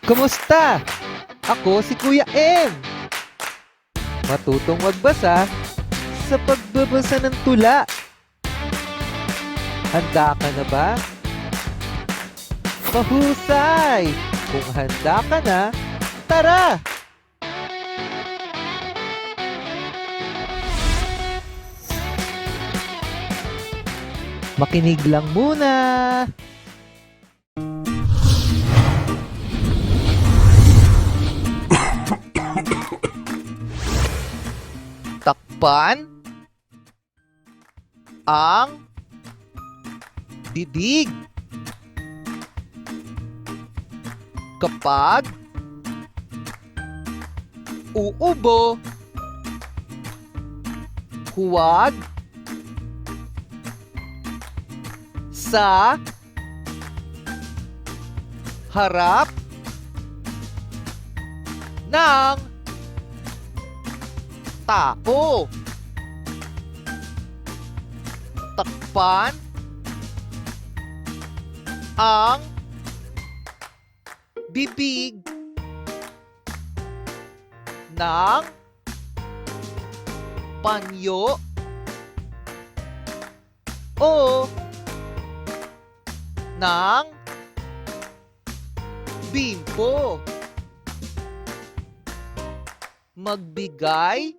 Kumusta? Ako si Kuya M. Matutong magbasa sa pagbabasa ng tula. Handa ka na ba? Mahusay! Kung handa ka na, tara! Makinig lang muna! Takpan ang bibig. Kapag uubo, huwag sa harap ng tao. Takpan ang bibig ng panyo o ng bimpo. Magbigay,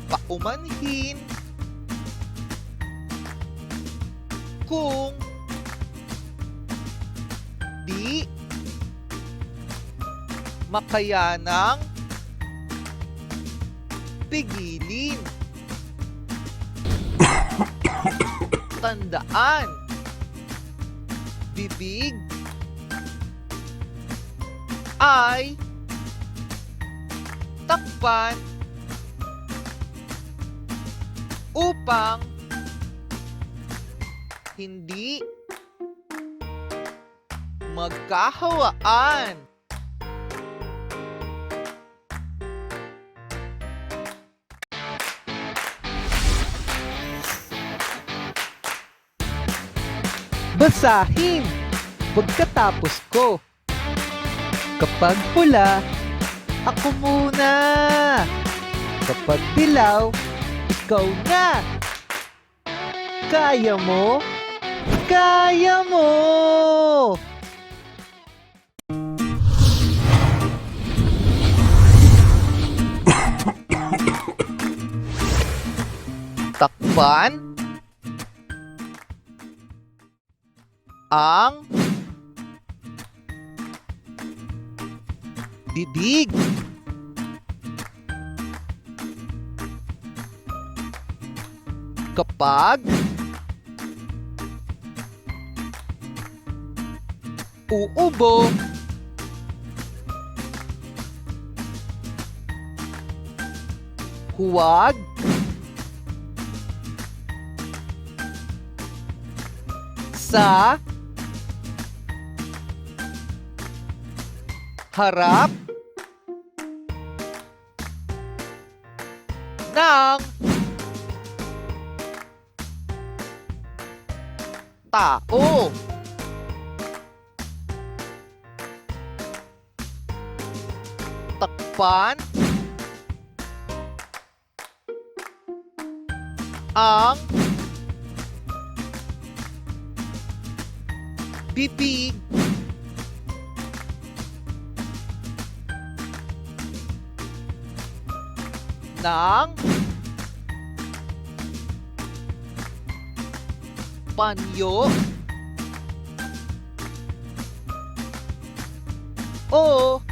paumanhin, kung di makayanang pigilin. Tandaan, bibig ay takpan upang hindi magkahawaan. Basahin pagkatapos ko. Kapag pula, ako muna. Kapag dilaw, ikaw na. Kaya mo? Kaya mo! Takpan ang bibig. Kapag uubo, huwag sa harap ng tao. Takpan ang bibig ng panyo o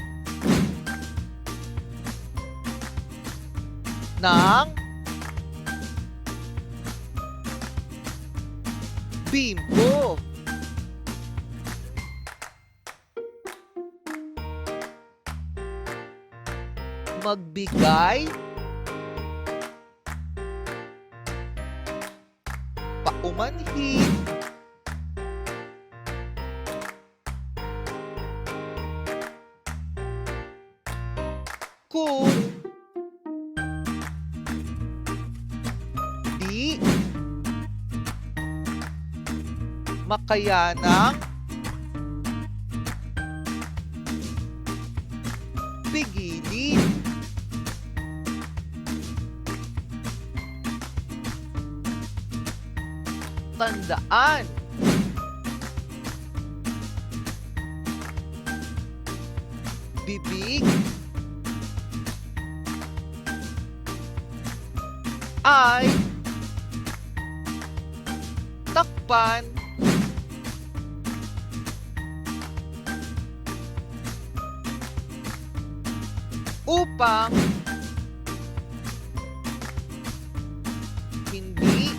ng bimpo. Magbigay, paumanhin, kung di makayanang pigilin. Tandaan. Bibig ay takpan upang hindi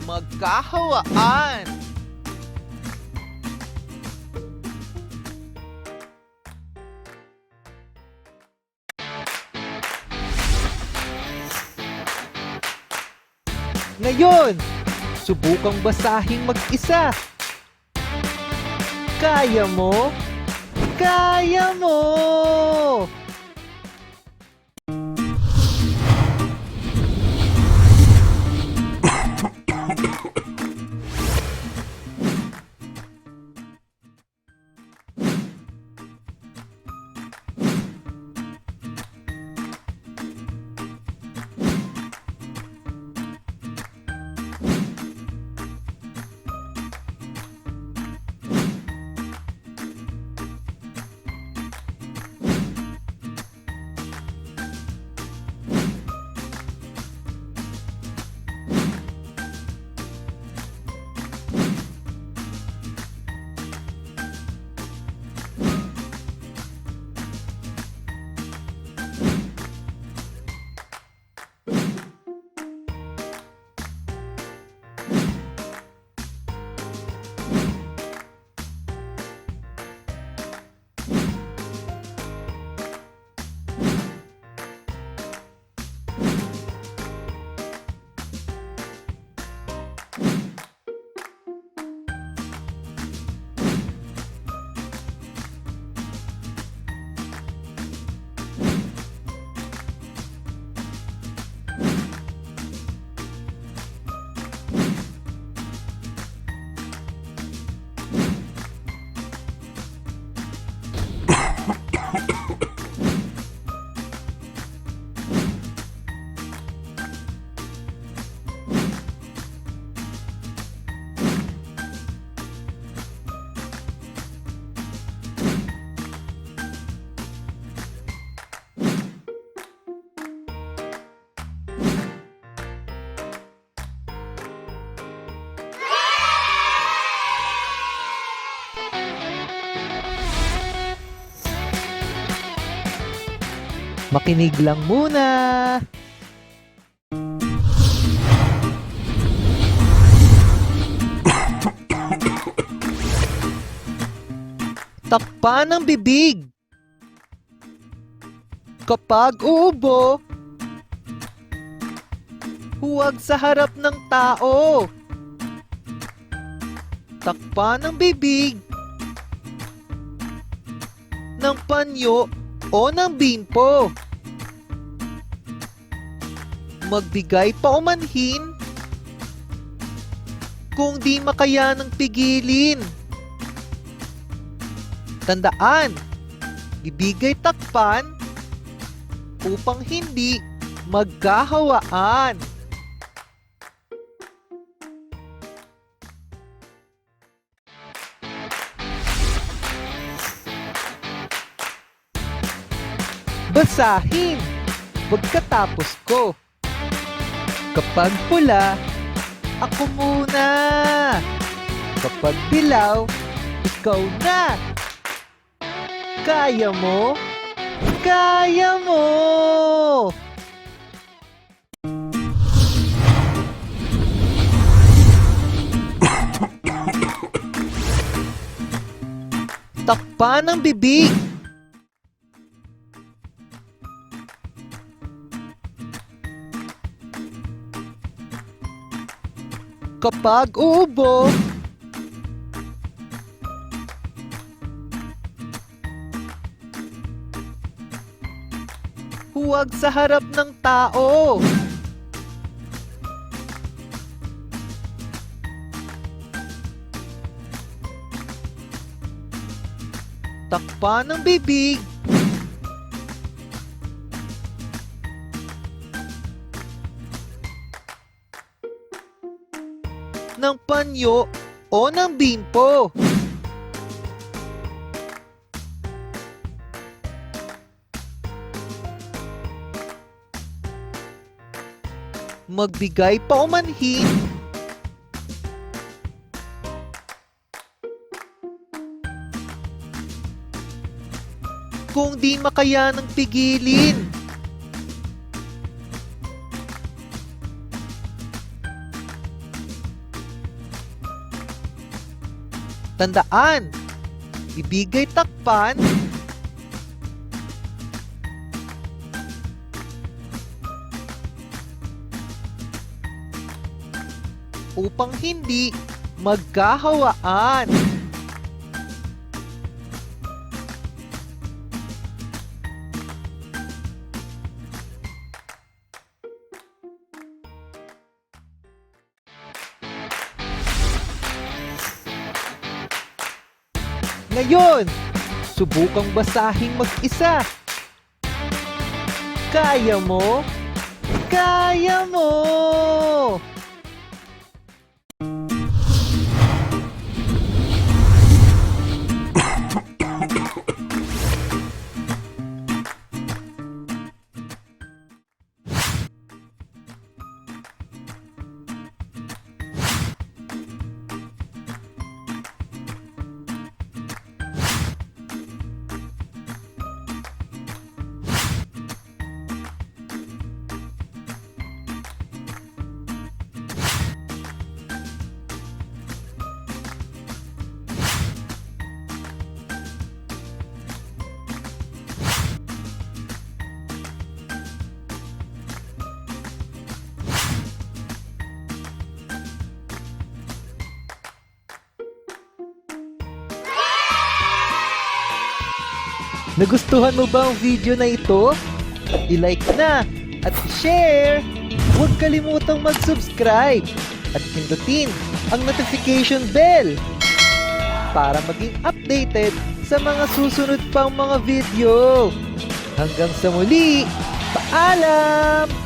magkahawaan. Ngayon, subukang basahing mag-isa. Kaya mo? Kaya mo! Makinig lang muna. Takpan ang bibig. Kapag uubo, huwag sa harap ng tao. Takpan ang bibig ng panyo o ng bimpo. Magbigay paumanhin kung di makayanang pigilin. Tandaan, bibigay takpan upang hindi magkahawaan. Basahin pagkatapos ko. Kapag pula, ako muna. Kapag dilaw, ikaw na. Kaya mo? Kaya mo! Takpan ang bibig. Kapag uubo, huwag sa harap ng tao. Takpan ng bibig. Ng panyo o ng bimpo. Magbigay paumanhin. Kung di makayanang pigilin. Tandaan, ibigay takpan. Upang hindi magkahawaan. Ngayon, subukang basahing mag-isa. Kaya mo? Kaya mo! Nagustuhan mo ba ang video na ito? I-like na at i-share! Huwag kalimutang mag-subscribe at pindutin ang notification bell para maging updated sa mga susunod pang mga video. Hanggang sa muli, paalam!